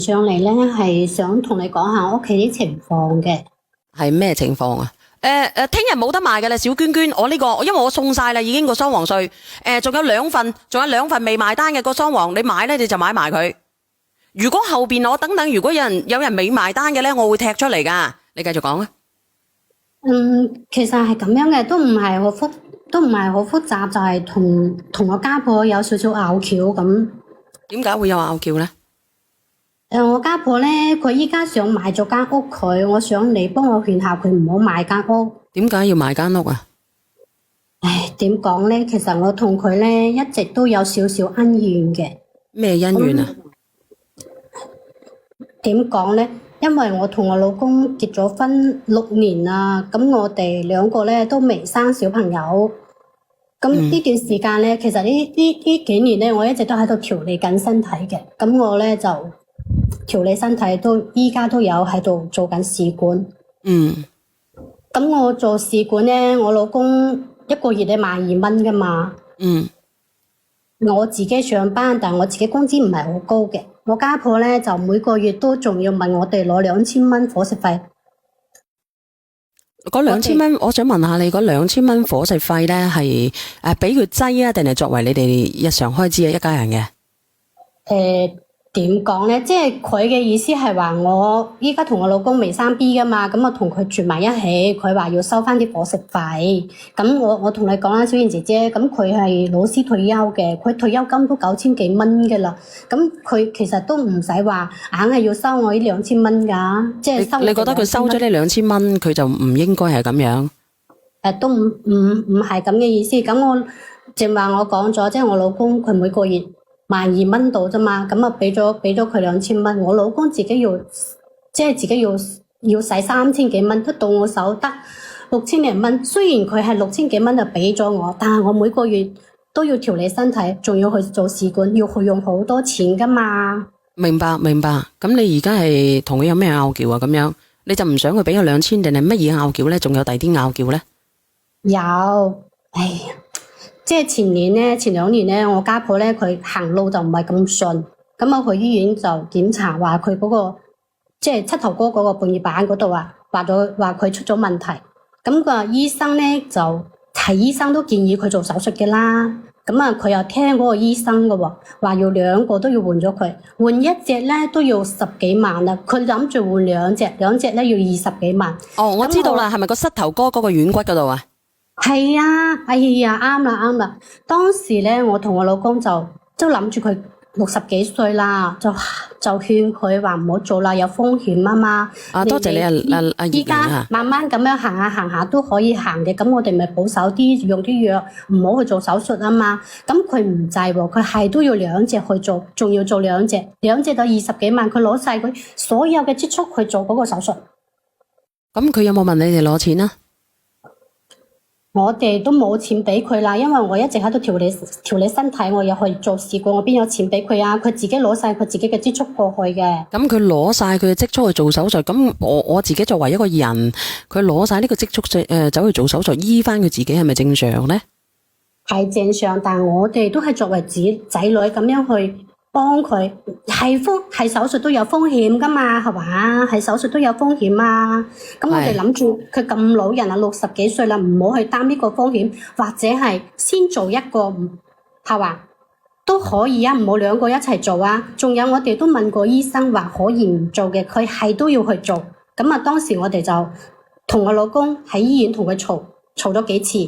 上嚟咧，係想同你講下屋企啲情況嘅。係咩情況啊？聽日冇得賣嘅啦，小娟娟，我呢個因為我送晒啦，已經個雙黃稅，仲有兩份未埋單嘅個雙黃，你買咧你就買埋佢。如果後邊我等等，如果有人未埋單嘅咧，我會踢出嚟噶。你繼續講啊。其實係咁樣嘅，都唔係好複雜，就係同我家婆有少少拗撬咁。點解會有拗撬咧？我家婆咧，佢依家想買咗間屋佢，我想你幫我勸下佢唔好買間屋。點解要買間屋啊？唉，點講咧？其實我同佢咧一直都有少少恩怨嘅。咩恩怨啊？點講咧？因為我同我老公結咗婚6年啦，咁我哋兩個咧都未生小朋友。咁呢段時間咧，其實呢幾年咧，我一直都喺度調理緊身體嘅。咁我咧就調理身體依家都有喺度做緊試管。咁我做試管咧，我老公一個月咧12,000噶嘛。我自己上班，但係我自己工資唔係好高嘅。我家婆咧就每個月都仲要問我哋攞2000蚊伙食費。嗰2000蚊，我想問下你嗰2000蚊伙食費咧係俾佢擠啊，定係作為你哋日常開支啊？一家人嘅？點講咧？即係佢嘅意思係話我依家同我老公未生 B 噶嘛，咁我同佢住埋一起，佢話要收翻啲伙食費。咁我同你講啦，小燕姐姐，咁佢係老師退休嘅，佢退休金都9000幾蚊噶啦。咁佢其實都唔使話硬係要收我呢2000蚊噶，即係收。你覺得佢收咗呢2000蚊，佢就唔應該係咁樣？都唔係咁嘅意思。咁我正話我講咗，即係我老公佢每個月12,000蚊到啫嘛，咁啊俾咗佢2000蚊，我老公自己要使3000幾蚊，得到我手得6000零蚊。雖然佢係6000幾蚊就俾咗我，但係我每個月都要調理身體，仲要去做試管，要去用好多錢噶嘛。明白。咁你而家係同佢有咩拗撬啊？咁樣你就唔想佢俾咗2000，定係乜嘢拗撬咧？仲有第啲拗撬咧？有，哎呀。即係前2年咧，我家婆咧佢行路就唔係咁順，咁我去醫院就檢查話佢嗰個即係膝頭哥嗰個半月板嗰度啊，話佢出咗問題。咁個醫生咧就係醫生都建議佢做手術嘅啦。咁啊佢又聽嗰個醫生嘅喎，話要2個都要換咗佢，換一隻咧都要10幾萬啦。佢諗住換兩隻咧要20幾萬。哦，我知道啦，係咪個膝頭哥嗰個軟骨嗰度啊？係啊，哎呀，啱啦。當時咧，我同我老公就諗住佢60幾歲啦，就勸佢話唔好做啦，有風險啊嘛。多謝你啊，依家慢慢咁樣行下都可以行嘅，咁我哋咪保守啲，用啲藥，唔好去做手術啊嘛。咁佢唔制喎，佢係都要2隻去做，仲要做2隻就20幾萬，佢攞晒佢所有嘅積蓄去做嗰個手術。咁佢有冇問你哋攞錢啊？我哋都冇錢俾佢啦，因為我一直喺度調理身體，我又去做試管，我邊有錢俾佢啊？佢自己攞晒佢自己嘅積蓄過去嘅。咁佢攞晒佢嘅積蓄去做手術，咁我自己作為一個人，佢攞晒呢個積蓄走去做手術，醫翻佢自己係咪正常呢？係正常，但我哋都係作為仔女咁樣去幫佢，係手術都有風險噶嘛，係嘛？係手術都有風險啊。咁我哋諗住佢咁老人啊，60幾歲啦，唔好去擔呢個風險，或者係先做一個，係嘛？都可以啊，唔好2個一齊做啊。仲有我哋都問過醫生話可以唔做嘅，佢係都要去做。咁啊，當時我哋就同我老公喺醫院同佢嘈咗幾次，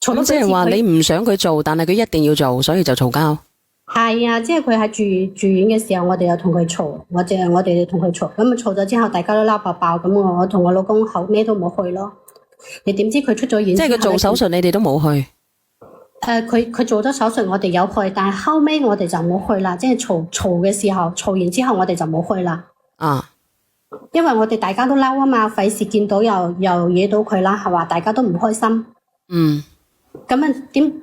嘈咗幾次。即係話你唔想佢做，但係佢一定要做，所以就嘈交。係啊，即係佢喺住院嘅時候，我哋又同佢嘈，我哋同佢嘈，咁啊嘈咗之後，大家都鬧爆爆，咁我同我老公後尾都冇去咯。你點知佢出咗院？即係佢做手術，你哋都冇去？佢做咗手術，我哋有去，但係後尾我哋就冇去啦。即係嘈嘅時候，嘈完之後我哋就冇去啦。因為我哋大家都嬲啊嘛，費事見到又惹到佢啦，係話大家都唔開心。咁啊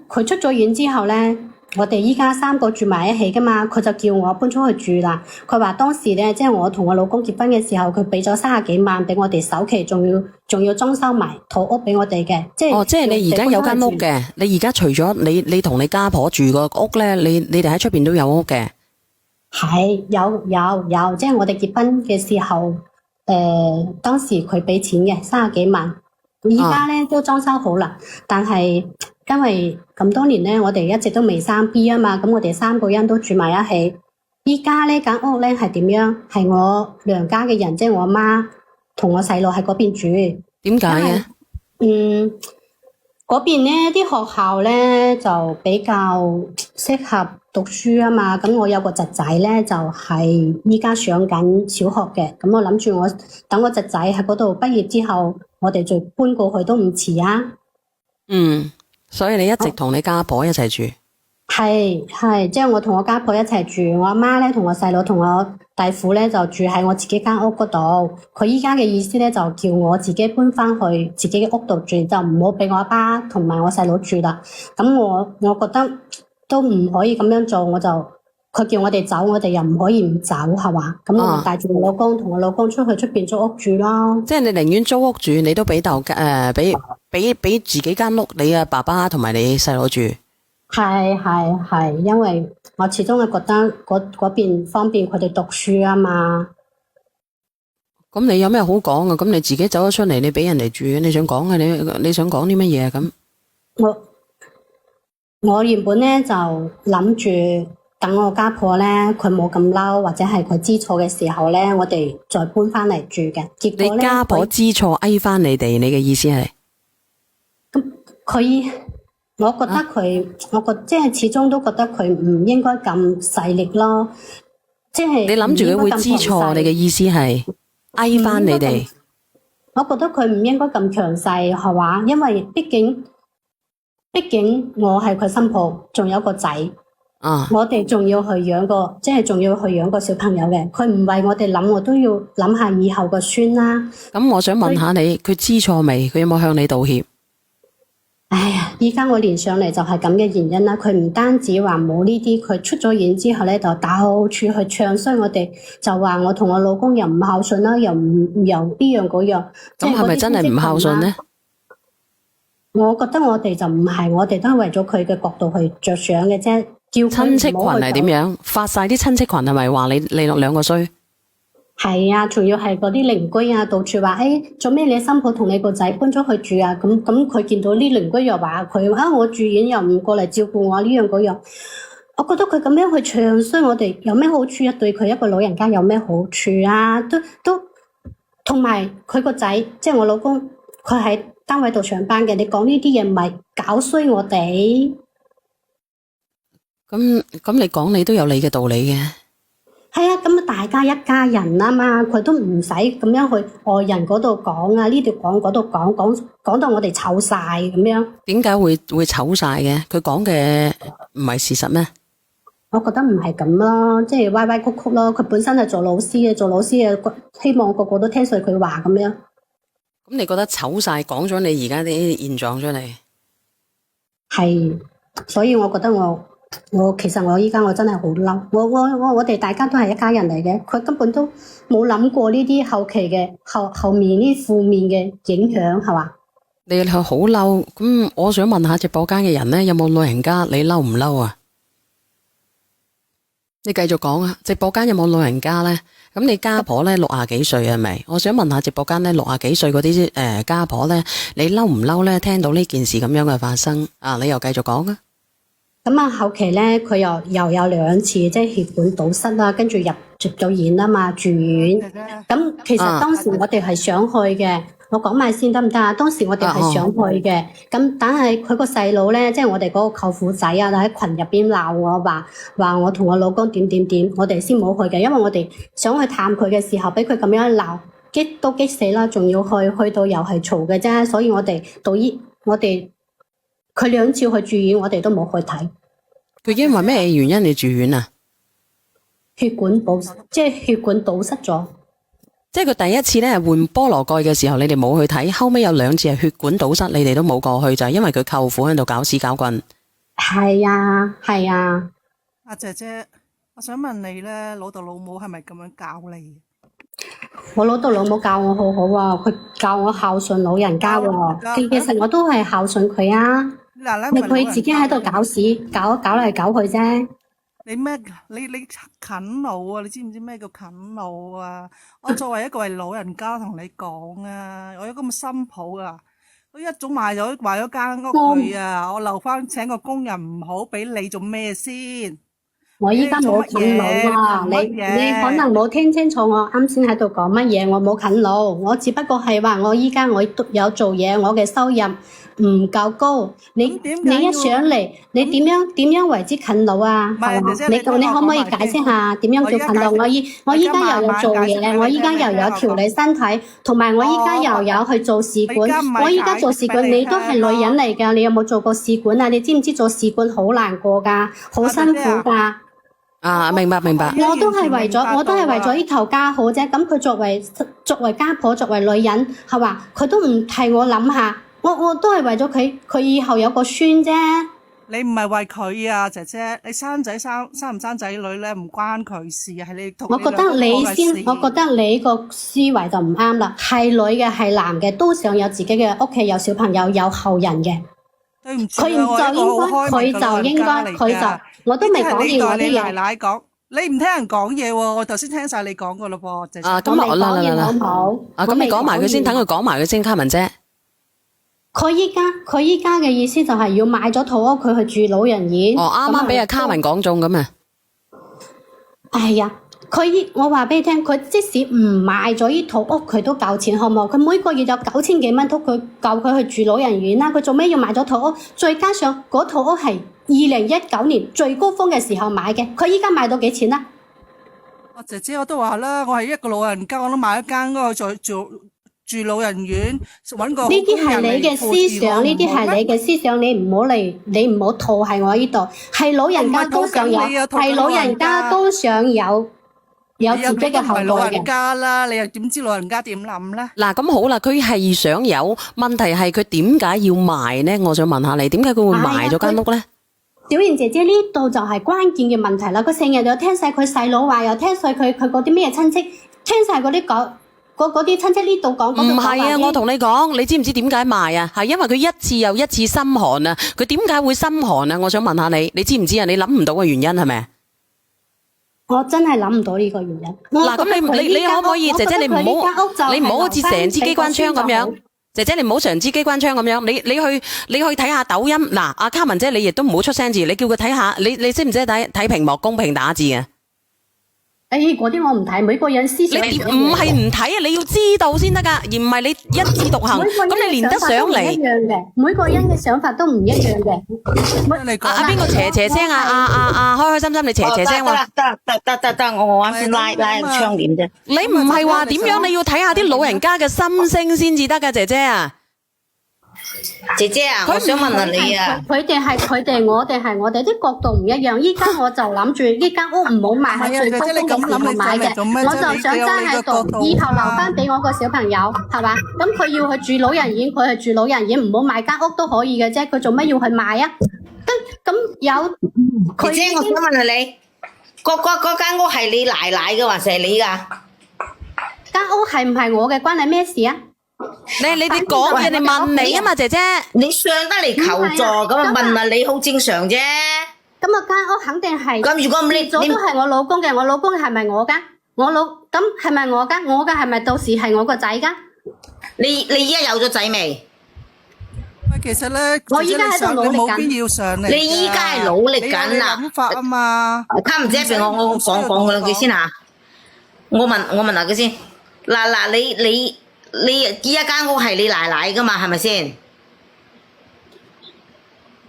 佢出咗院之後咧？我哋依家3個住埋一起噶嘛，佢就叫我搬出去住啦。佢話當時咧，即係我同我老公結婚嘅時候，佢俾咗30幾萬俾我哋首期，仲要裝修埋套屋俾我哋嘅。即係你而家有間屋嘅，你而家除咗你同你家婆住個屋咧，你哋喺出邊都有屋嘅。係有，即係我哋結婚嘅時候，當時佢俾錢嘅30幾萬，而家咧都裝修好啦，但係因為咁多年咧，我哋一直都未生 B 啊嘛，咁我哋3個人都住埋一起。依家呢間屋咧係點樣？係我娘家嘅人，即係我媽同我細佬喺嗰邊住。點解嘅？嗰邊咧啲學校咧就比較適合讀書啊嘛，咁我有個侄仔咧就係依家上緊小學嘅，咁我諗住我等我侄仔喺嗰度畢業之後，我哋再搬過去都唔遲啊。所以你一直同你家婆一齊住？係，即係我同我家婆一齊住，我阿媽咧同我細佬同我弟婦咧就住喺我自己間屋嗰度。佢依家嘅意思咧就叫我自己搬翻去自己嘅屋度住，就唔好俾我阿爸同埋我細佬住啦。咁我覺得都唔可以咁樣做，佢叫我哋走，我哋又唔可以唔走，係嘛？咁我就帶住我老公同我老公出去出邊租屋住咯。即係你寧願租屋住，你都俾俾自己間屋，你阿爸爸同埋你細佬住。係，因為我始終係覺得嗰邊方便佢哋讀書啊嘛。咁你有咩好講啊？咁你自己走咗出嚟，你俾人哋住，你想講啊？你想講啲乜嘢啊？咁我原本咧就諗住等我家婆咧佢冇咁嬲，或者係佢知錯嘅時候咧，我哋再搬翻嚟住嘅。結果咧，你家婆知錯嗌翻你哋，你嘅意思係？咁我覺得即係始終都覺得佢唔應該咁勢力咯，即係你諗住佢會知錯，你嘅意思係嗌翻你哋？我覺得佢唔應該咁強勢，係嘛？因為畢竟我係佢新抱，仲有個仔，我哋仲要去養個小朋友嘅，佢唔為我哋諗，我都要諗下以後個孫啦。咁我想問下你，佢知錯未？佢有冇向你道歉？哎呀，依家我連上嚟就係咁嘅原因啦。佢唔單止話冇呢啲，佢出咗院之後咧，就到處去唱衰我哋，就話我同我老公又唔孝順啦，又呢樣嗰樣。咁係咪真係唔孝順呢？我覺得我哋就唔係，我哋都係為咗佢嘅角度去着想嘅啫。叫親戚群係點樣？發晒啲親戚群係咪話你兩個衰？係啊，仲要係嗰啲鄰居啊，到處話，做咩你新抱同你個仔搬咗去住啊？咁佢見到啲鄰居又話佢我住院又唔過嚟照顧我呢樣嗰樣。我覺得佢咁樣去唱衰我哋有咩好處啊？對佢一個老人家有咩好處啊？都同埋佢個仔，即係我老公，佢喺單位度上班嘅。你講呢啲嘢唔係搞衰我哋？咁你講你都有你嘅道理嘅。係啊，咁大家一家人啊嘛，佢都唔使咁樣去外人嗰度講啊，呢度講嗰度講到我哋醜晒咁樣。點解會醜晒嘅？佢講嘅唔係事實咩？我覺得唔係咁咯，即係歪歪曲曲咯。佢本身係做老師嘅，希望個個都聽隨佢話咁樣。咁你覺得醜晒，講咗你而家啲現狀出嚟？係，所以我覺得其實我依家我真係好嬲，我哋大家都係一家人嚟嘅，佢根本都冇諗過呢啲後期嘅後面呢負面嘅影響，係嘛？你係好嬲，咁我想問下直播間嘅人呢，有冇老人家？你嬲唔嬲啊？你繼續講啊！直播間有冇老人家呢？咁你家婆呢，60幾歲係咪？我想問下直播間呢，60幾歲嗰啲家婆呢，你嬲唔嬲呢？聽到呢件事咁樣嘅發生啊，你又繼續講啊！咁啊，後期咧，佢又有2次，即係血管堵塞啦，跟住入咗院啊嘛，住院。咁其實當時我哋係想去嘅，我講埋先得唔得啊？當時我哋係想去嘅，咁但係佢個細佬咧，即係我哋嗰個舅父仔啊，喺群入邊鬧我話我同我老公點，我哋先冇去嘅，因為我哋想去探佢嘅時候，俾佢咁樣鬧，激死啦，仲要去到又係嘈嘅啫，所以我哋佢2次去住院，我哋都冇去睇。佢因為咩原因你住院啊？血管堵塞咗。即係佢第一次咧換菠蘿蓋嘅時候，你哋冇去睇，後尾有2次係血管堵塞，你哋都冇過去，就係因為佢舅父喺度搞屎搞棍。係啊。阿姐姐，我想問你咧，老豆老母係咪咁樣教你？我老豆老母教我好好啊，佢教我孝順老人家喎。其實我都係孝順佢啊。佢自己喺度搞屎，搞嚟搞去啫。你咩？你啃老啊？你知唔知咩叫啃老啊？我作為一個老人家同你講啊，我有咁嘅新抱啊，我一早賣咗間屋佢啊，我留翻請個工人唔好俾你做咩先？我依家冇啃老啊！你可能冇聽清楚我啱先喺度講乜嘢，我冇啃老，我只不過係話我依家我都有做嘢，我嘅收入唔夠高。你一上嚟，你點樣為之啃老啊？係嘛？你可唔可以解釋下點樣叫啃老？我依家又有做嘢，我依家又有調理身體，同埋我依家又有去做試管。我依家做試管，你都係女人嚟㗎，你有冇做過試管啊？你知唔知做試管好難過㗎，好辛苦㗎？啊，明白。我都係為咗呢頭家好啫。咁佢作為家婆，作為女人，係嘛？佢都唔替我諗下，我都係為咗佢以後有個孫啫。你唔係為佢啊，姐姐，你生唔生仔女咧，唔關佢事，係你同。我覺得你個思維就唔啱啦。係女嘅係男嘅都想有自己嘅屋企，有小朋友，有後人嘅。對唔住啊，我都未講完我啲嘢。你奶奶講，你唔聽人講嘢喎，我頭先聽晒你講噶咯噃，姐姐。啊，咁咁你講埋佢先，等佢講埋佢先，卡文姐。佢依家嘅意思就係要買咗套屋，佢去住老人院。哦，啱啱俾阿卡文講中咁啊。係啊。我話俾你聽，佢即使唔買咗呢套屋，佢都夠錢，好冇？佢每個月有9000幾蚊，佢夠佢去住老人院啦。佢做咩要買咗套屋？再加上嗰套屋係2019年最高峰嘅時候買嘅，佢依家買到幾錢啦？姐姐我都話啦，我係一個老人家，我都買一間嗰個住老人院，揾個呢啲係你嘅思想，呢啲係你嘅思想，你唔好套喺我呢度。係老人家都想有，係老人家都想有自己嘅後代嘅。老人家啦，你又點知老人家點諗咧？嗱，咁好啦，佢係想有，問題係佢點解要賣呢？我想問下你，點解佢會賣咗間屋呢？小賢姐姐呢度就係關鍵嘅問題啦。佢成日又聽晒佢細佬話，又聽晒佢嗰啲咩親戚，聽晒嗰啲親戚呢度講。唔係啊，我同你講，你知唔知點解賣啊？係因為佢一次又一次心寒啊！佢點解會心寒啊？我想問下你，你知唔知啊？你諗唔到嘅原因係咪？我真係諗唔到呢個原因。嗱，咁你可唔可以，姐姐你唔好好似成支機關槍咁樣，姐姐你唔好成支機關槍咁樣，你去睇下抖音。嗱，阿卡文姐你亦都唔好出聲字，你叫佢睇下，你識唔識睇屏幕公屏打字嘅？嗰啲我唔睇，每個人思想你唔係唔睇啊，你要知道先得噶，而唔係你一枝獨行。咁你連得上嚟？每個人嘅想法都唔一樣嘅。阿邊個邪聲啊？開心心，你邪聲喎。得，我啱先拉窗簾啫。你唔係話點樣？你要睇下啲老人家嘅心聲先至得噶，姐姐啊。姐姐啊，我想問下你啊，佢哋係佢哋，我哋係我哋，啲角度唔一樣。依家我就諗住呢間屋唔好賣，係最高峰嘅時候買嘅，我就想揸喺度，以後留翻俾我個小朋友，係嘛？咁佢要去住老人院，佢去住老人院，唔好賣間屋都可以嘅啫。佢做乜要去賣啊？咁有姐姐，我想問下你，嗰間屋係你奶奶嘅還是係你噶？間屋係唔係我嘅，關你咩事啊？你哋講嘢，你問你啊嘛，姐姐。你上得嚟求助咁啊，問下你好正常啫。咁啊，間屋肯定係。咁如果你咗都係我老公嘅，我老公係咪我噶？咁係咪我噶？我嘅係咪到時係我個仔噶？你依家有咗仔未？其實咧，我依家喺度努力緊。冇必要上嚟。你依家係努力緊啦。諗法啊嘛。卡唔姐，俾我講兩句先吓。我問下佢先。嗱，你依家間屋係你奶奶噶嘛？係咪先？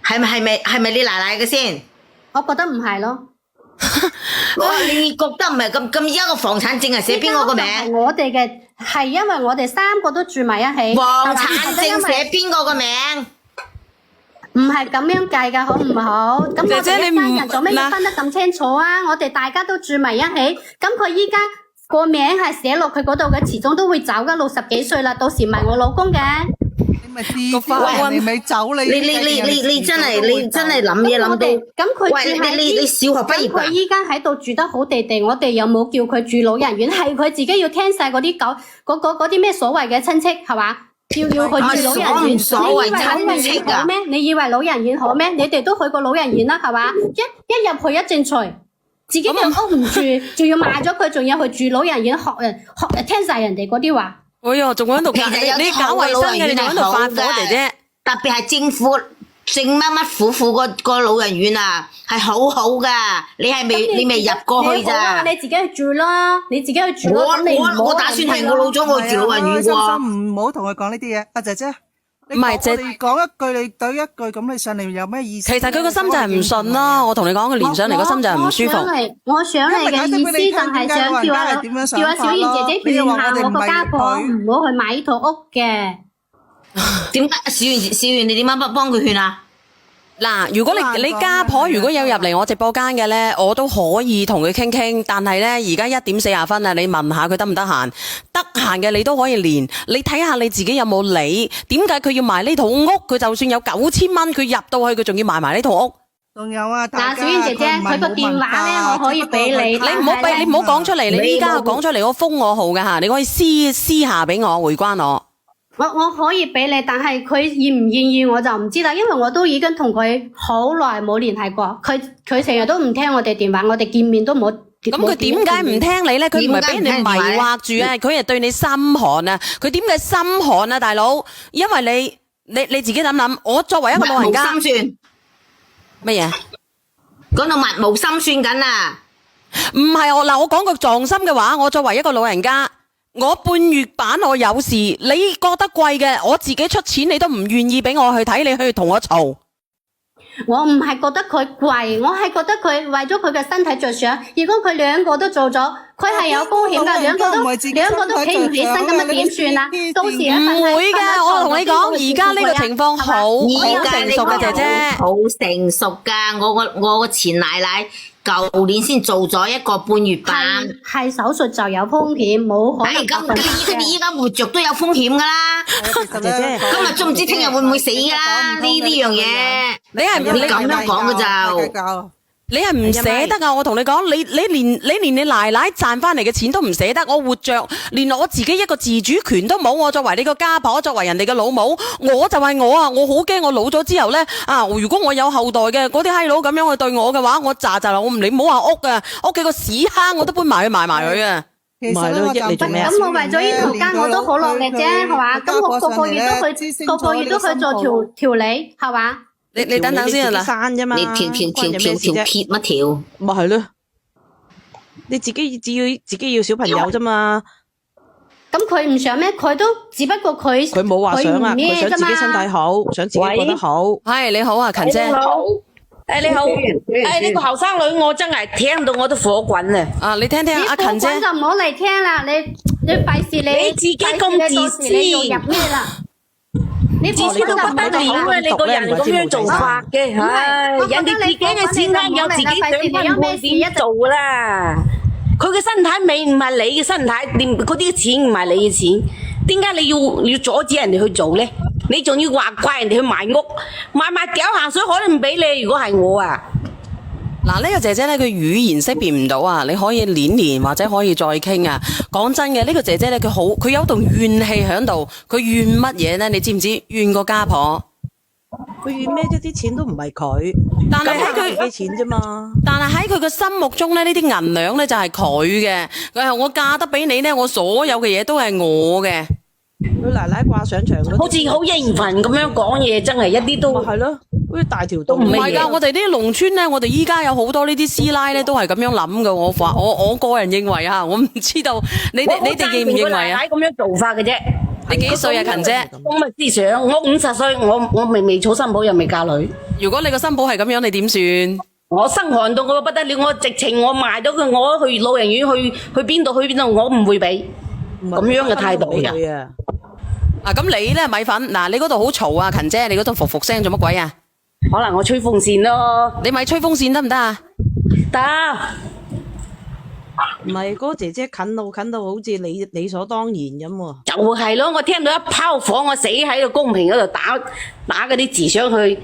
係咪你奶奶嘅先？我覺得唔係咯。你覺得唔係咁？依家個房產證係寫邊個個名？係我哋嘅，係因為我哋3個都住埋一起。房產證寫邊個個名？唔係咁樣計噶，好唔好？咁我哋一家人做咩要分得咁清楚啊？我哋大家都住埋一起，咁佢依家個名係寫落佢嗰度嘅，始終都會走噶。60幾歲啦，到時唔係我老公嘅。你咪知你咪走你真係諗嘢諗到。咁佢住喺你小學畢業㗎？佢依家喺度住得好地地，我哋有冇叫佢住老人院？係佢自己要聽晒嗰啲嗰啲咩所謂嘅親戚係嘛？要去住老人院，所謂親戚好咩？你以為老人院好咩？你哋都去過老人院啦，係嘛？一入去一陣除，自己間屋唔住，仲要賣咗佢，仲要去住老人院學聽晒人哋嗰啲話。哎呀，仲喺度其實有你搞衛生嘅，你仲喺度發火姐姐。特別係政府正乜乜苦苦個老人院啊，係好好噶，你未入過去咋？你自己去住啦，你自己去住咯。我打算係我老咗我住老人院心喎。唔好同佢講呢啲嘢，阿姐姐。唔係姐我哋講一句，你對一句，咁你上嚟有咩意思？其實佢個心就係唔順咯，我同你講，佢連上嚟個心就係唔舒服。我上嚟嘅意思就係想叫阿小燕姐姐勸下我個家婆唔好去買呢套屋嘅。點解小袁你點樣幫佢勸啊？嗱，如果你家婆如果有入嚟我直播間嘅咧，我都可以同佢傾傾。但係咧，而家1:40啦，你問下佢得唔得閒？得閒嘅你都可以連。你睇下你自己有冇理？點解佢要賣呢套屋？佢就算有9000蚊，佢入到去佢仲要賣埋呢套屋。仲有啊，嗱，小燕姐姐，佢個電話咧，我可以俾你。你唔好講出嚟，你依家講出嚟，我封我號嘅吓，你可以私下俾我回關我。我可以俾你，但係佢願唔願意我就唔知啦，因為我都已經同佢好耐冇聯繫過，佢成日都唔聽我哋電話，我哋見面都冇。咁佢點解唔聽你咧？佢唔係俾人哋迷惑住啊，佢係對你心寒啊！佢點解心寒啊，大佬？因為你自己諗諗，我作為一個老人家，心酸乜嘢？講到物無心酸緊啊！唔係我講句撞心嘅話，我作為一個老人家。我半月版我有事，你覺得貴嘅，我自己出錢，你都唔願意俾我去睇，你去同我嘈。我唔係覺得佢貴，我係覺得佢為咗佢嘅身體着想。如果佢兩個都做咗，佢係有風險噶，兩個都企唔起身咁啊，點算啊？到時唔會嘅，我同你講，而家呢個情況好成熟嘅姐姐，好成熟噶。我個前奶奶舊年先做咗一個半月版，係手術就有風險，冇可能。咁你依家活着都有風險噶啦。姐姐，今日都唔知聽日會唔會死噶啦？呢樣嘢，你咁樣講嘅就。你係唔捨得啊！我同你講，你連你奶奶賺翻嚟嘅錢都唔捨得，我活着連我自己一個自主權都冇。我作為你個家婆，作為人哋嘅老母，我就係我啊！我好驚我老咗之後咧啊！如果我有後代嘅嗰啲閪佬咁樣去對我嘅話，我咋啦！我唔理，唔好話屋啊，屋企個屎坑我都搬埋去賣埋佢啊！其實咧，咁我為咗呢條間我都好落力啫，係嘛？咁我個個月都去做調理，係嘛？你等等先啊嗱，你條撇乜條？咪係咯，你自己要小朋友啫嘛。咁佢唔想咩？佢都只不過佢冇話想啊，佢想自己身體好，想自己過得好。係你好啊，勤姐。你好，你好，呢個後生女我真係聽到我都火滾啊！啊，你聽聽阿勤姐。火滾就唔好嚟聽啦，你費事你自己咁自私，你入咩啦？你自私到不得了啊！你個人咁樣做法嘅，唉，人哋自己嘅錢啱有自己想分配點做啦。佢嘅身體美唔係你嘅身體，嗰啲錢唔係你嘅錢，點解你要阻止人哋去做咧？你仲要話怪人哋去賣屋，賣屌鹹水可能唔俾你。如果係我啊。嗱，呢個姐姐咧，佢語言識別唔到啊，你可以練或者可以再傾啊。講真嘅，呢個姐姐咧，佢有棟怨氣喺度，佢怨乜嘢咧？你知唔知？怨個家婆。佢怨咩啫？啲錢都唔係佢，但係喺佢嘅錢啫嘛。但係喺佢嘅心目中咧，呢啲銀兩咧就係佢嘅。佢係我嫁得俾你咧，我所有嘅嘢都係我嘅。佢奶奶掛上牆嗰啲，好似好應份咁樣講嘢，真係一啲都係咯，好似大條道。唔係㗎，我哋啲農村咧，我哋依家有好多呢啲師奶咧，都係咁樣諗㗎。我個人認為啊，我唔知道你哋認唔認為啊？咁樣做法嘅啫。你幾歲啊，勤姐？咁嘅思想，我50歲，我未娶新抱又未嫁女。如果你個新抱係咁樣，你點算？我生寒到我不得了，我直情我賣咗佢，我去老人院去邊度，我唔會俾咁樣嘅態度㗎。嗱，咁你咧米粉，嗱你嗰度好嘈啊，勤姐，你嗰度伏聲做乜鬼啊？可能我吹風扇咯。你咪吹風扇得唔得啊？得。唔係嗰個姐姐近到好似理所當然咁喎。就係咯，我聽到一拋火，我死喺個公屏嗰度打嗰啲字上去。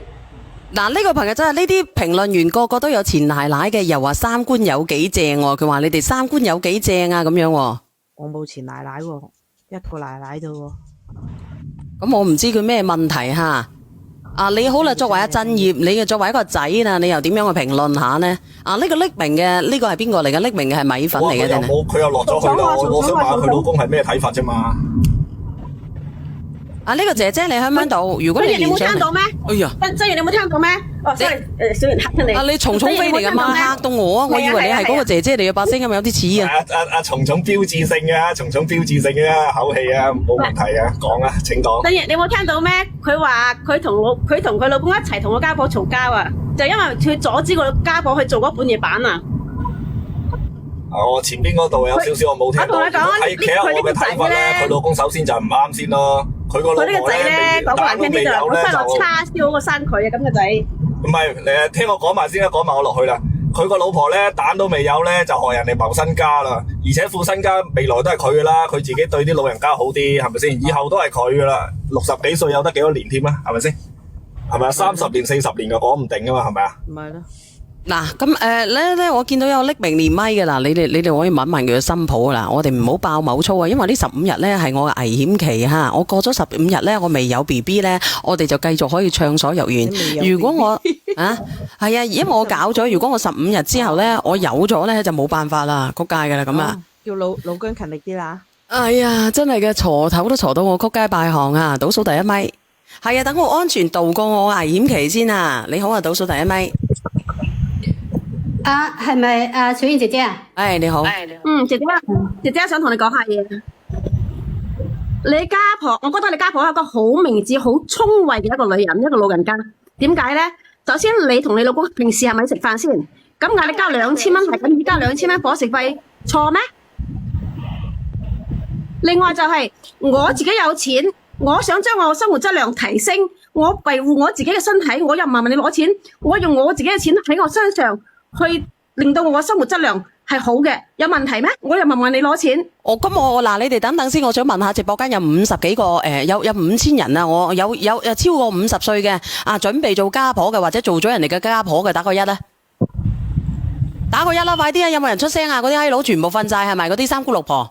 嗱，呢個朋友真係呢啲評論員個個都有前奶奶嘅，又話三觀有幾正喎，佢話你哋三觀有幾正啊咁樣喎。我冇前奶奶喎，一個奶奶啫喎。咁我唔知佢咩問題吓。啊，你好啦，作為阿振業，你嘅作為一個仔啦，你又點樣去評論下呢？啊，呢個匿名嘅呢個係邊個嚟嘅？匿名嘅係米粉嚟嘅定係？佢又落咗去啦，我想問下佢老公係咩睇法啫嘛？啊，呢個姐姐你喺唔喺度？如果你你冇聽到咩？哎呀！真人你冇聽到咩？哦，sorry，小袁嚇親你。啊，你蟲蟲飛嚟㗎嘛，嚇到我啊！我以為你係嗰個姐姐嚟嘅，把聲咁有啲似啊！阿蟲蟲標誌性嘅，蟲蟲標誌性嘅口氣啊，冇問題啊，講啊，請講。真人你冇聽到咩？佢話佢同佢老公一齊同個家婆嘈交啊，就因為佢阻止個家婆去做嗰半夜版啊。我前邊嗰度有少少我冇聽到。我同你講，企喺我嘅睇法咧，佢老公首先就唔啱先咯。佢個老婆咧，佢呢個仔咧講難聽啲就係翻落叉燒嗰個生佢啊，咁嘅仔。唔係，你聽我講埋先啦，講埋我落去啦。佢個老婆咧蛋都未有咧，就害人哋謀身家啦。而且副身家未來都係佢噶啦，佢自己對啲老人家好啲，係咪先？以後都係佢噶啦。60幾歲有得幾多年添啊？係咪先？係咪啊？30年、40年就講唔定噶嘛？係咪啊？唔係咯。嗱，咁咧，我見到有匿名連咪嘅啦，你哋可以問問佢嘅新抱啦。我哋唔好爆某粗啊，因為呢15日咧係我嘅危險期嚇。我過咗15日咧，我未有 BB 咧，我哋就繼續可以暢所欲言。如果我係啊，因為我搞咗，如果我15日之後咧，我有咗咧就冇辦法啦，仆街噶啦咁啊。叫老姜勤力啲啦。哎呀，真係嘅，鋤頭都鋤到我曲街拜行啊！倒數第1咪，係啊，等我安全度過我危險期先啊！你好啊，倒數第1咪。啊，係咪小燕姐姐啊？你好。姐姐想同你講下嘢。你家婆，我覺得你家婆係一個好明智、好聰慧嘅一個女人，一個老人家。點解咧？首先，你同你老公平時係咪食飯先？咁嗌你交2000蚊，係咁而家2000蚊伙食費，錯咩？另外就係我自己有錢，我想將我生活質量提升，我維護我自己嘅身體，我又唔係問你攞錢，我用我自己嘅錢喺我身上。去令到我嘅生活質量係好嘅，有問題咩？我又問你攞錢。咁我嗱，你哋等等先，我想問下直播間有50幾個有5000人啊，我有超過50歲嘅啊，準備做家婆嘅或者做咗人哋嘅家婆嘅，打個1啦，打個1啦，快啲啊！有冇人出聲啊？嗰啲閪佬全部瞓晒係咪？嗰啲三姑六婆。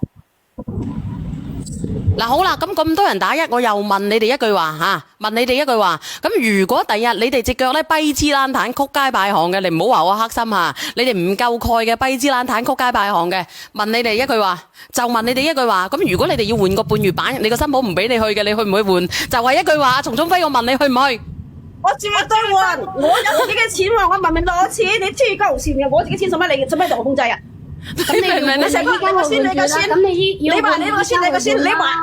嗱好啦，咁多人打1，我又問你哋一句話吓，問你哋一句話。咁如果第日你哋隻腳咧跛支爛彈曲街拜行嘅，你唔好話我黑心吓，你哋唔夠蓋嘅跛支爛彈曲街拜行嘅，問你哋一句話，就問你哋一句話。咁如果你哋要換個半月板，你個新抱唔俾你去嘅，你去唔去換？就係一句話，蟲蟲飛，我問你去唔去？我絕對換，我有自己嘅錢喎，我明明攞錢，你黐鳩線嘅，我自己錢做咩同我控制啊？你明唔明？你成日講我先，你個先，你話你個先，你個先，你話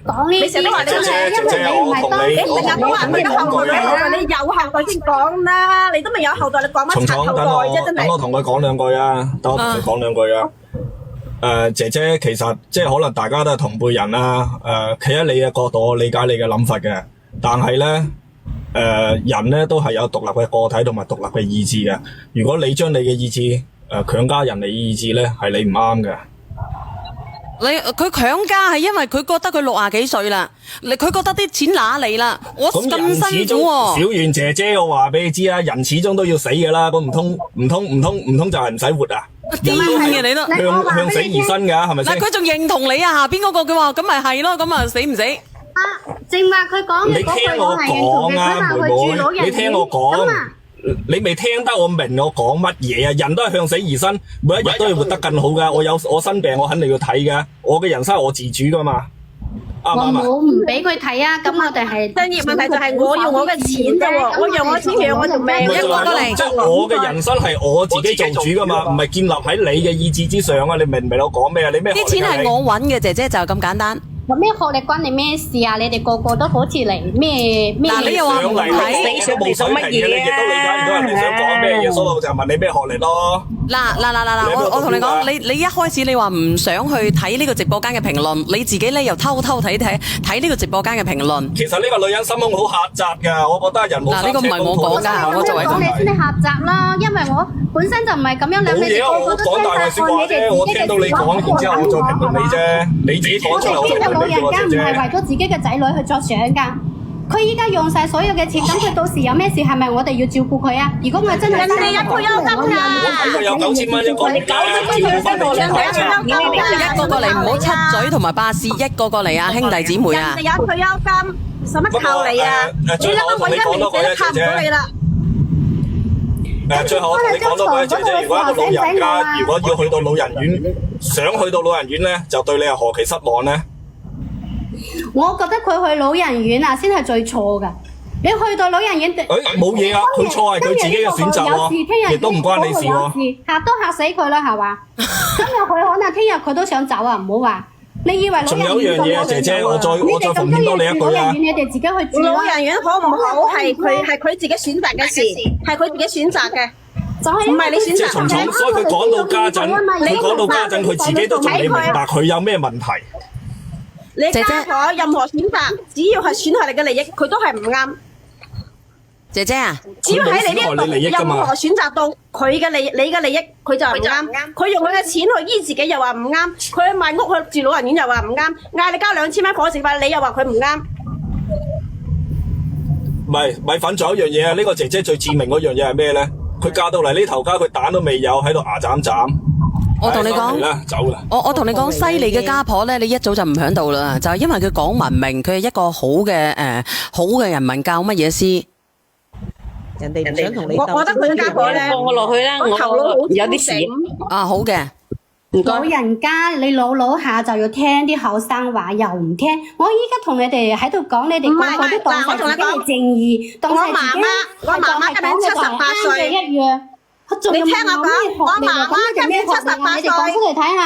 講呢？你成日都話你個先，因為你唔係當你成日都話你有後代，你有後代先講啦，你都未有後代，你講乜柒後代啫？真係。等我同佢講兩句啊，等我同佢講兩句啊。姐姐其實即係可能大家都係同輩人啦，企喺你嘅角度，我理解你嘅諗法嘅，但係咧。人咧都係有獨立嘅個體同埋獨立嘅意志嘅。如果你將你嘅意志強加人哋意志咧，係你唔啱嘅。佢強加係因為佢覺得佢60幾歲啦，佢覺得啲錢哪嚟啦？我咁辛苦喎。小袁姐姐，我話俾你知啊，人始終都要死噶啦，咁唔通就係唔使活啊？癲嘅你都向死而生噶，係咪先？嗱，佢仲認同你啊，下邊嗰個佢話咁咪係咯，咁啊死唔死？正話佢講嘅嗰句我係認同嘅，佢話佢住老人院。你聽我講，你未聽得我明我講乜嘢啊？人都係向死而生，每一日都要活得更好噶。我生病，我肯定要睇噶。我嘅人生係我自主噶嘛。我冇唔俾佢睇啊！咁我哋係真業問題就係我要我嘅錢啫喎，我用我錢養我條命。一個過嚟，即係我嘅人生係我自己做主噶嘛，唔係建立喺你嘅意志之上啊！你明唔明我講咩啊？你咩？啲錢係我揾嘅，姐姐就咁簡單。有咩學歷關你咩事啊？你哋個個都好似嚟咩？嗱，你又話唔睇，你想冇想乜嘢？你亦都理解唔到人哋想講咩嘢，所以我就問你咩學歷咯。嗱，我同你講，你一開始你話唔想去睇呢個直播間嘅評論，你自己咧又偷睇呢個直播間嘅評論。其實呢個女人心胸好狹窄㗎，我覺得人冇三尺高。嗱，呢個唔係我講㗎，我作為一個。講你先係狹窄啦，因為我本身就唔係咁樣諗。冇嘢，我講大話説話啫，我聽到你講，然之後我再評論你啫，你自己講出嚟我就評論你啫。老人家唔係為咗自己嘅仔女去着想㗎。佢依家用晒所有嘅錢，咁佢到時有咩事係咪我哋要照顧佢啊？如果我真係人哋有退休金㗎，佢有9000蚊一個月一個過嚟唔好七嘴同埋巴士，一個過嚟啊，兄弟姊妹啊人！哋有退休金，使乜靠你啊？你諗下我而家連死都靠唔到你啦。最後我同你講多句，姐姐，如果一個老人家如果要去到老人院，想去到老人院咧，就對你係何其失望咧？我覺得佢去老人院啊，先係最錯㗎。你去到老人院，冇嘢啊，佢錯係佢自己嘅選擇喎，亦都唔關你事喎。嚇都嚇死佢啦，係嘛？今日佢可能聽日佢都想走啊，唔好話。你以為老人院仲有一樣嘢啊，姐姐，我再奉獻多你一句啊！你哋自己去住啦。老人院好唔好係佢自己選擇嘅事，係佢自己選擇嘅，唔係你選擇。即係從所以佢講到家陣，佢自己都仲未明白佢有咩問題。你家婆任何選擇，只要係損害你嘅利益，佢都係唔啱。姐姐啊，只要喺你呢一度任何選擇到佢嘅利益，你嘅利益，佢就係唔啱。佢用佢嘅錢去醫自己又話唔啱，佢去賣屋去住老人院又話唔啱，嗌你交2000蚊伙食費，你又話佢唔啱。唔係米粉，仲有一樣嘢啊！呢個姐姐最致命嗰樣嘢係咩咧？佢嫁到嚟呢頭家，佢蛋都未有，喺度牙斬斬。我同你講啦，走啦。我同你講，犀利嘅家婆咧，你一早就唔響度啦，就係因為佢講文明，佢係一個好嘅人民教乜嘢師。人哋唔想同你鬥。我覺得佢嘅家婆咧，放我落去啦，我頭腦好有啲事。啊，好嘅。老人家，你老下就要聽啲後生話，又唔聽。我依家同你哋喺度講，你哋個個都當晒自己係正義，當晒自己我媽媽今年78歲一樣。你聽我講，我媽媽今年78歲。你哋講出嚟睇下，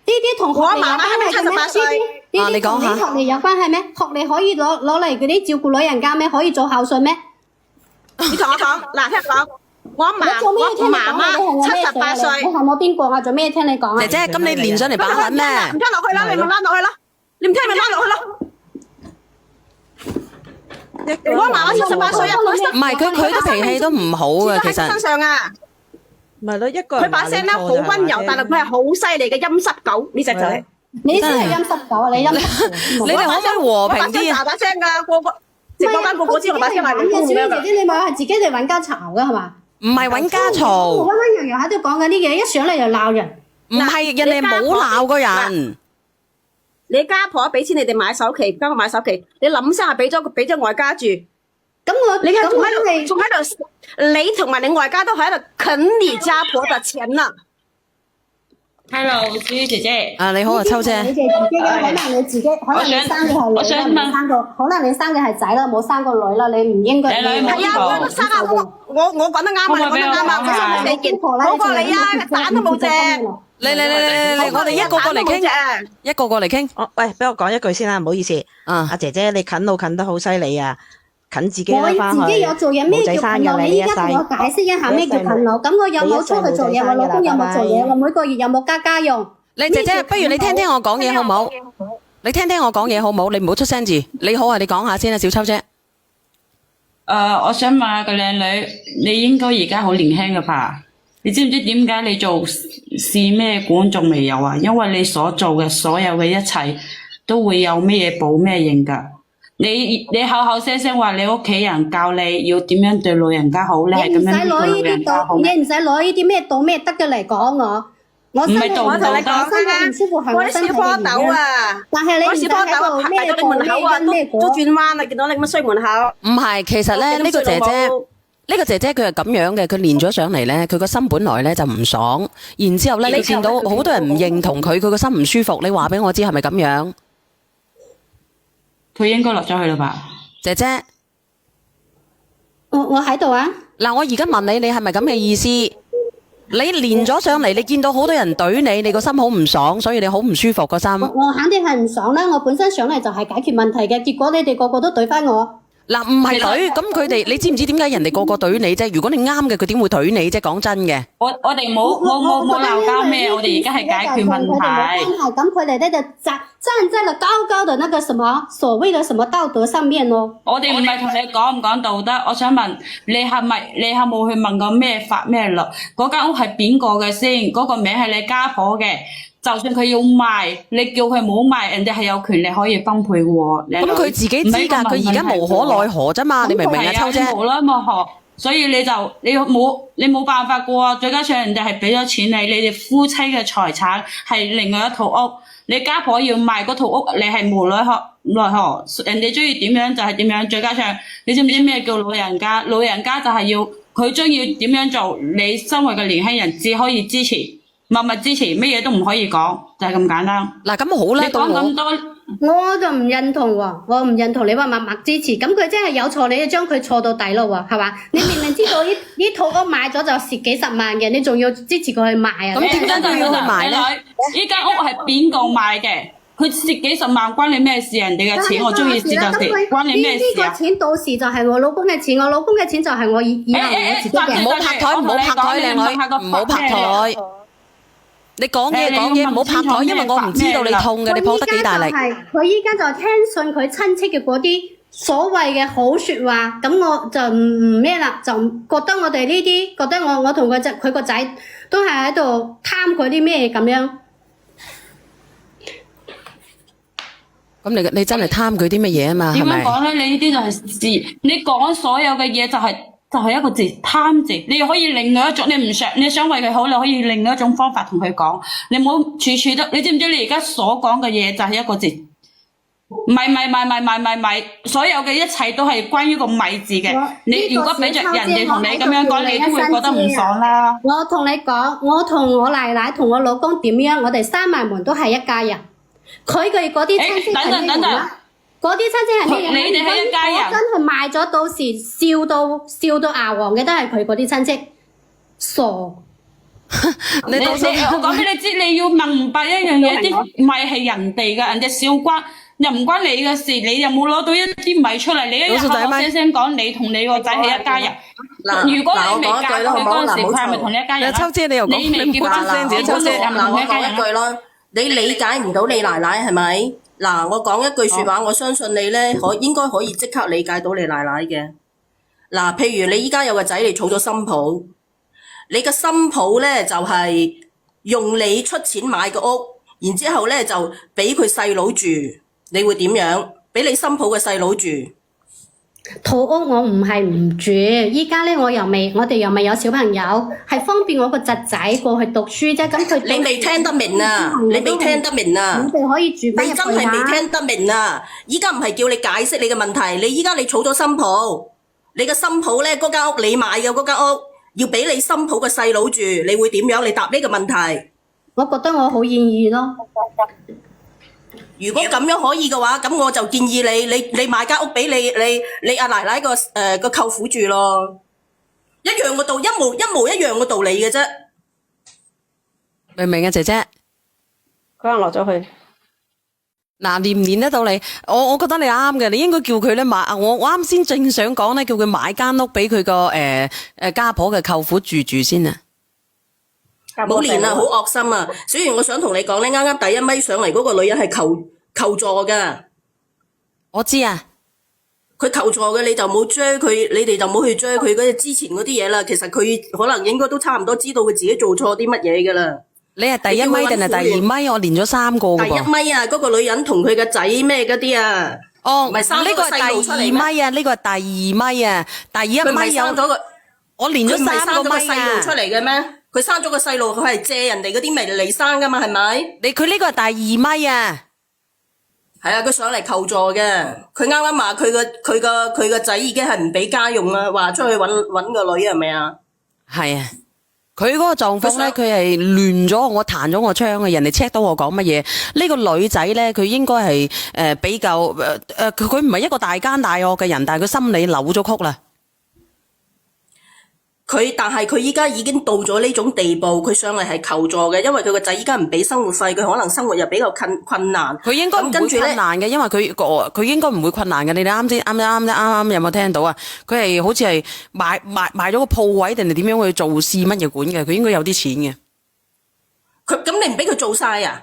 呢啲同學歷有關係嘅咩？呢啲同你學歷有關係咩？學歷可以攞嚟嗰啲照顧老人家咩？可以做孝順咩？你同我講，嗱，聽我講，我媽媽78歲。你係我邊個啊？做咩聽你講啊？姐姐，咁你連上嚟把撚咩？唔聽落去啦，你咪拉落去啦。你唔聽咪拉落去咯。我媽媽78歲啊，唔係佢啲脾氣都唔好嘅，其實。身上啊，咪咯，一個人佢把聲咧好溫柔，但係佢係好犀利嘅陰濕狗呢隻就係。你先係陰濕狗啊！你陰濕。你哋可唔可以和平啲啊？把聲㗎，個個直播間個個知我把聲係點樣㗎。姐姐，你咪係自己嚟揾家嘈㗎係嘛？唔係揾家嘈，溫溫柔柔喺度講緊啲嘢，一上嚟就鬧人。唔係人哋冇鬧過人。你家婆俾錢你哋買首期，幫我買首期，你諗聲係俾咗外家住。咁我你仲喺度，你同埋你外家都喺度啃你家婆嘅錢啦。Hello，朱姐姐。啊，你好啊，秋姐。你哋自己嘅，可能你自己，可能你生嘅係女啦，可能你生嘅係仔啦，冇生個女啦，你唔應該。係啊，我都生啊，我講得啱啊，你講得啱啊，我生咗你件，好過你啊，蛋都冇隻。嚟，我哋一個個嚟傾，一個個嚟傾。喂，俾我講一句先啦，唔好意思。阿姐姐，你啃老啃得好犀利啊！近自己啦，翻去冇仔生嘅你一世。你依家同我解釋一下咩叫啃老？咁我有冇出去做嘢？我老公有冇做嘢？我每個月有冇加家用？你姐姐，不如你聽聽我講嘢好唔好？你聽聽我講嘢好唔好？你唔好出聲字。你好啊，你講下先啦，小秋姐。我想問下個靚女，你應該而家好年輕嘅吧？你知唔知點解你做試咩管仲未有啊？因為你所做嘅所有嘅一切都會有咩嘢報咩應㗎。你口口聲聲話你屋企人教你要點樣對老人家好，你係咁樣對老人家好咩？你唔使攞呢啲咩道咩德嘅嚟講我身體我同你講身體唔舒服係我身體嘅原因。但係你唔使喺度咩道咩因都轉彎啦，見到你咁衰門口。唔係，其實咧呢個姐姐佢係咁樣嘅，佢練咗上嚟咧，佢個心本來咧就唔爽，然之後咧你見到好多人唔認同佢，佢個心唔舒服。你話俾我知係咪咁樣？佢應該落咗去啦吧，姐姐。我喺度啊。嗱，我而家問你，你係咪咁嘅意思？你練咗上嚟，你見到好多人懟你，你個心好唔爽，所以你好唔舒服個心。我肯定係唔爽啦！我本身上嚟就係解決問題嘅，結果你哋個個都懟翻我。嗱，唔係懟，咁佢哋，你知唔知點解人哋個個懟你啫？如果你啱嘅，佢點會懟你啫？講真嘅。我哋冇鬧交咩？我哋而家係解決問題。咁佢哋咧就站在了高高的那個什麼所謂的什麼道德上面咯。我哋唔係同你講唔講道德，我想問你有冇去問過咩法咩律？嗰間屋係邊個嘅先？嗰個名係你家婆嘅，就算佢要賣，你叫佢冇賣，人哋係有權利可以分配嘅喎。咁佢自己知㗎，佢而家無可奈何啫嘛，你明唔明啊，秋姐？無奈何，所以你冇辦法嘅喎。再加上人哋係俾咗錢你哋夫妻嘅財產係另外一套屋，你家婆要賣嗰套屋，你係無奈何，人哋中意點樣就係點樣。再加上你知唔知咩叫老人家？老人家就係要佢將要點樣做，你身為嘅年輕人只可以支持。默默支持，乜嘢都唔可以講，就係咁簡單。嗱，咁好啦，你講咁多，我就唔認同喎，我唔認同你話默默支持，咁佢真係有錯，你就將佢錯到底咯喎，係嘛？你明明知道呢套屋買咗就蝕幾十萬嘅，你仲要支持佢去賣啊？咁點解佢要去賣咧？呢間屋係邊個買嘅？佢蝕幾十萬關你咩事？人哋嘅錢我中意蝕就蝕，關你咩事啊？呢個錢到時就係我老公嘅錢，我老公嘅錢就係我以後我自己嘅。唔好拍台，唔好拍台，靚女，唔好拍台。你講嘢唔好拍台，因為我唔知道你痛嘅，你抱得幾大力。佢依家就聽信佢親戚嘅嗰啲所謂嘅好説話，咁我就唔咩啦，就覺得我哋呢啲，覺得我同佢個仔都係喺度貪佢啲咩咁樣。咁你真係貪佢啲乜嘢啊嘛？點樣講咧？你呢啲就係事，你講所有嘅嘢就係一個字貪字，你可以另外一種，你想為佢好，你可以另外一種方法同佢講，你唔好處處都，你知唔知你而家所講嘅嘢就係一個字，咪，所有嘅一切都係關於個米字嘅。你如果俾着人哋同你咁樣講，你都會覺得唔爽啦。我同你講，我同我奶奶同我老公點樣，我哋閂埋門都係一家人。佢哋嗰啲親戚係咩人啦？嗰啲親戚係咩人？你哋係一家人。我真係賣咗，到時笑到牙黃嘅都係佢嗰啲親戚，傻！你到時我講俾你知，你要明白一樣嘢，啲米係人哋嘅，人哋笑關又唔關你嘅事，你又冇攞到一啲米出嚟，你一日口口聲聲講你同你個仔係一家人。如果你未嫁佢嗰陣時，佢係咪同你一家人？秋姐你又講，你唔好出聲，自己秋姐。嗱，我講一句咯，你理解唔到你奶奶係咪？嗱，我講一句説話，我相信你咧應該可以即刻理解到你奶奶嘅。嗱，譬如你依家有個仔，你儲咗新抱，你個新抱咧就係用你出錢買個屋，然之後咧就俾佢細佬住，你會點樣？俾你新抱嘅細佬住？套屋我唔係唔住，依家咧我哋又未有小朋友，係方便我個侄仔過去讀書啫。咁佢你未聽得明啊！你未聽得明啊！我哋可以住翻入去啊！你真係未聽得明啊！依家唔係叫你解釋你嘅問題，你依家你儲咗新抱，你個新抱咧嗰間屋你買嘅嗰間屋，要俾你新抱嘅細佬住，你會點樣？你答呢個問題？我覺得我好願意咯。如果咁樣可以嘅話，咁我就建議你買間屋俾你阿奶奶個舅父住咯，一樣嘅道，一模一樣嘅道理嘅啫。明唔明啊，姐姐？佢可能落咗去。嗱，連唔連得到你？我覺得你啱嘅，你應該叫佢咧買。我啱先正想講咧，叫佢買間屋俾佢個家婆嘅舅父住先啊。冇連啊，好惡心啊！小圓，我想同你講咧，啱啱第一咪上嚟嗰個女人係求助㗎。我知啊，佢求助嘅，你就冇追佢，你哋就冇去追佢嗰之前嗰啲嘢啦。其實佢可能應該都差唔多知道佢自己做錯啲乜嘢㗎啦。你係第一咪定係第二咪？我連咗3個㗎噃。第一咪啊，嗰個女人同佢個仔咩嗰啲啊。哦，唔係生咗個細路出嚟咩？呢個係第二咪啊，呢個係第二咪啊，第一咪有我連咗3個咪啊。佢唔係生咗個細路出嚟嘅咩？佢生咗個細路，佢係借人哋嗰啲咪嚟生噶嘛，係咪？佢呢個係第二咪啊，係啊，佢上嚟求助嘅。佢啱啱話佢個仔已經係唔俾家用啦，話出去搵個女係咪啊？係啊，佢嗰個狀況咧，佢係亂咗，我彈咗我槍啊！人哋 check 到我講乜嘢？呢個女仔咧，佢應該係比較佢唔係一個大奸大惡嘅人，但係佢心理扭咗曲啦。但係佢依家已經到咗呢種地步，佢上嚟係求助嘅，因為佢個仔依家唔俾生活費，佢可能生活又比較困難。佢應該唔會困難嘅，因為佢應該唔會困難嘅。你哋啱有冇聽到啊？佢係好似係賣咗個鋪位定係點樣去做試乜嘢館嘅？佢應該有啲錢嘅。咁你唔俾佢做晒啊？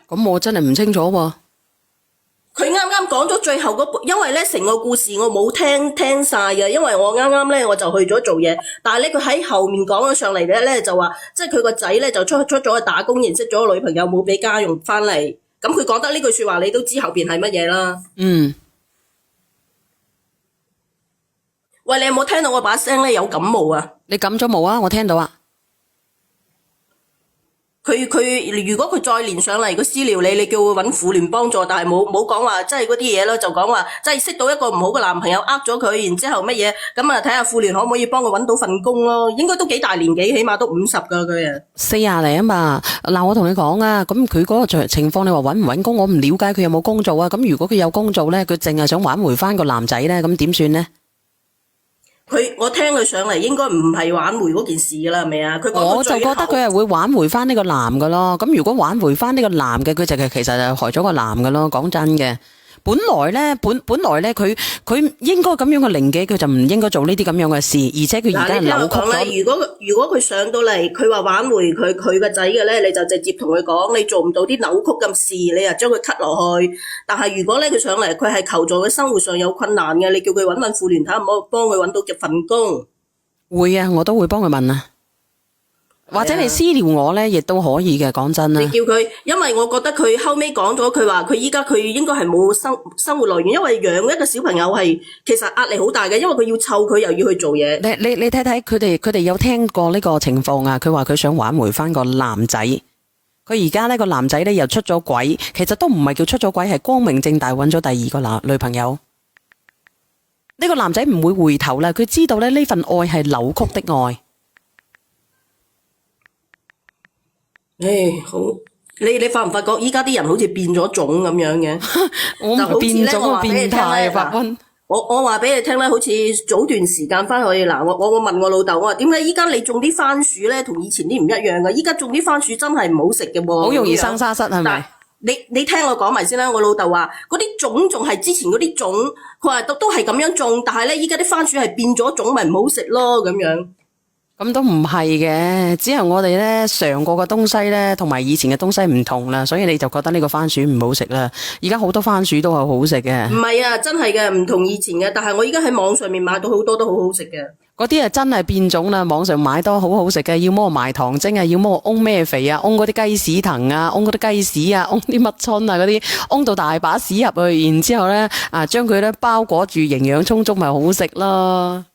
咁我真係唔清楚喎。佢啱啱講咗最後嗰部，因為咧成個故事我冇聽晒嘅，因為我啱啱咧我就去咗做嘢，但係咧佢喺後面講咗上嚟嘅咧就話，即係佢個仔咧就出咗去打工，認識咗個女朋友，冇俾家用翻嚟。咁佢講得呢句説話，你都知後邊係乜嘢啦？嗯。喂，你有冇聽到我把聲咧有感冒啊？你感咗冒啊？我聽到啊。佢如果佢再連上嚟個私聊你叫佢揾婦聯幫助，但係冇講話即係嗰啲嘢咯，就講話即係識到一個唔好嘅男朋友呃咗佢，然之後乜嘢咁啊？睇下婦聯可唔可以幫佢揾到份工咯？應該都幾大年紀，起碼都50噶佢啊。 40嚟啊嘛。嗱，我同你講啊，咁佢嗰個情況，你話揾唔揾工，我唔了解佢有冇工做啊。咁如果佢有工做咧，佢淨係想挽回翻個男仔咧，咁點算咧？我聽佢上嚟應該唔係挽回嗰件事噶啦，係咪啊？我就覺得佢係會挽回翻呢個男噶咯。咁如果挽回翻呢個男嘅，佢就其實就害咗個男噶咯。講真嘅，本來咧佢應該咁樣嘅年紀，佢就唔應該做呢啲咁樣嘅事，而且佢而家扭曲咗。如果佢上到嚟，佢話挽回佢個仔嘅咧，你就直接同佢講，你做唔到啲扭曲嘅事，你啊將佢 cut 落去。但係如果咧佢上嚟，佢係求助嘅生活上有困難嘅，你叫佢揾婦聯睇下可唔可以幫佢揾到一份工。會啊，我都會幫佢問啊。或者你私聊我咧，亦都可以嘅。講真啦，你叫佢，因為我覺得佢後尾講咗，佢話佢依家佢應該係冇生活來源，因為養一個小朋友係其實壓力好大嘅，因為佢要湊佢又要去做嘢。你睇睇佢哋有聽過呢個情況啊？佢話佢想挽回翻個男仔，佢而家呢個男仔咧又出咗軌，其實都唔係叫出咗軌，係光明正大揾咗第二個女朋友。呢個男仔唔會回頭啦，佢知道咧呢份愛係扭曲的愛。好，你發唔發覺依家啲人好似變咗種咁樣嘅？我唔變種，我變態啊！我話俾你聽咧，好似早段時間翻去嗱，我問我老豆，我話點解依家你種啲番薯咧同以前啲唔一樣嘅？依家種啲番薯真係唔好食嘅喎，好容易生沙虱係咪？你聽我講埋先啦，我老豆話嗰啲種仲係之前嗰啲種，佢話都係咁樣種，但係咧依家啲番薯係變咗種，咪唔好食咯咁樣。咁都唔係嘅，只係我哋咧嘗過嘅東西咧，同埋以前嘅東西唔同啦，所以你就覺得呢個番薯唔好食啦。而家好多番薯都係好食嘅。唔係啊，真係嘅，唔同以前嘅。但係我而家喺網上面買到好多都好好食嘅。嗰啲啊真係變種啦，網上買多好好食嘅，要麼埋糖精啊，要麼翁咩肥啊，翁嗰啲雞屎藤啊，翁嗰啲雞屎啊，翁啲乜春啊嗰啲，翁到大把屎入去，然之後咧將佢咧包裹住，營養充足，咪好食咯。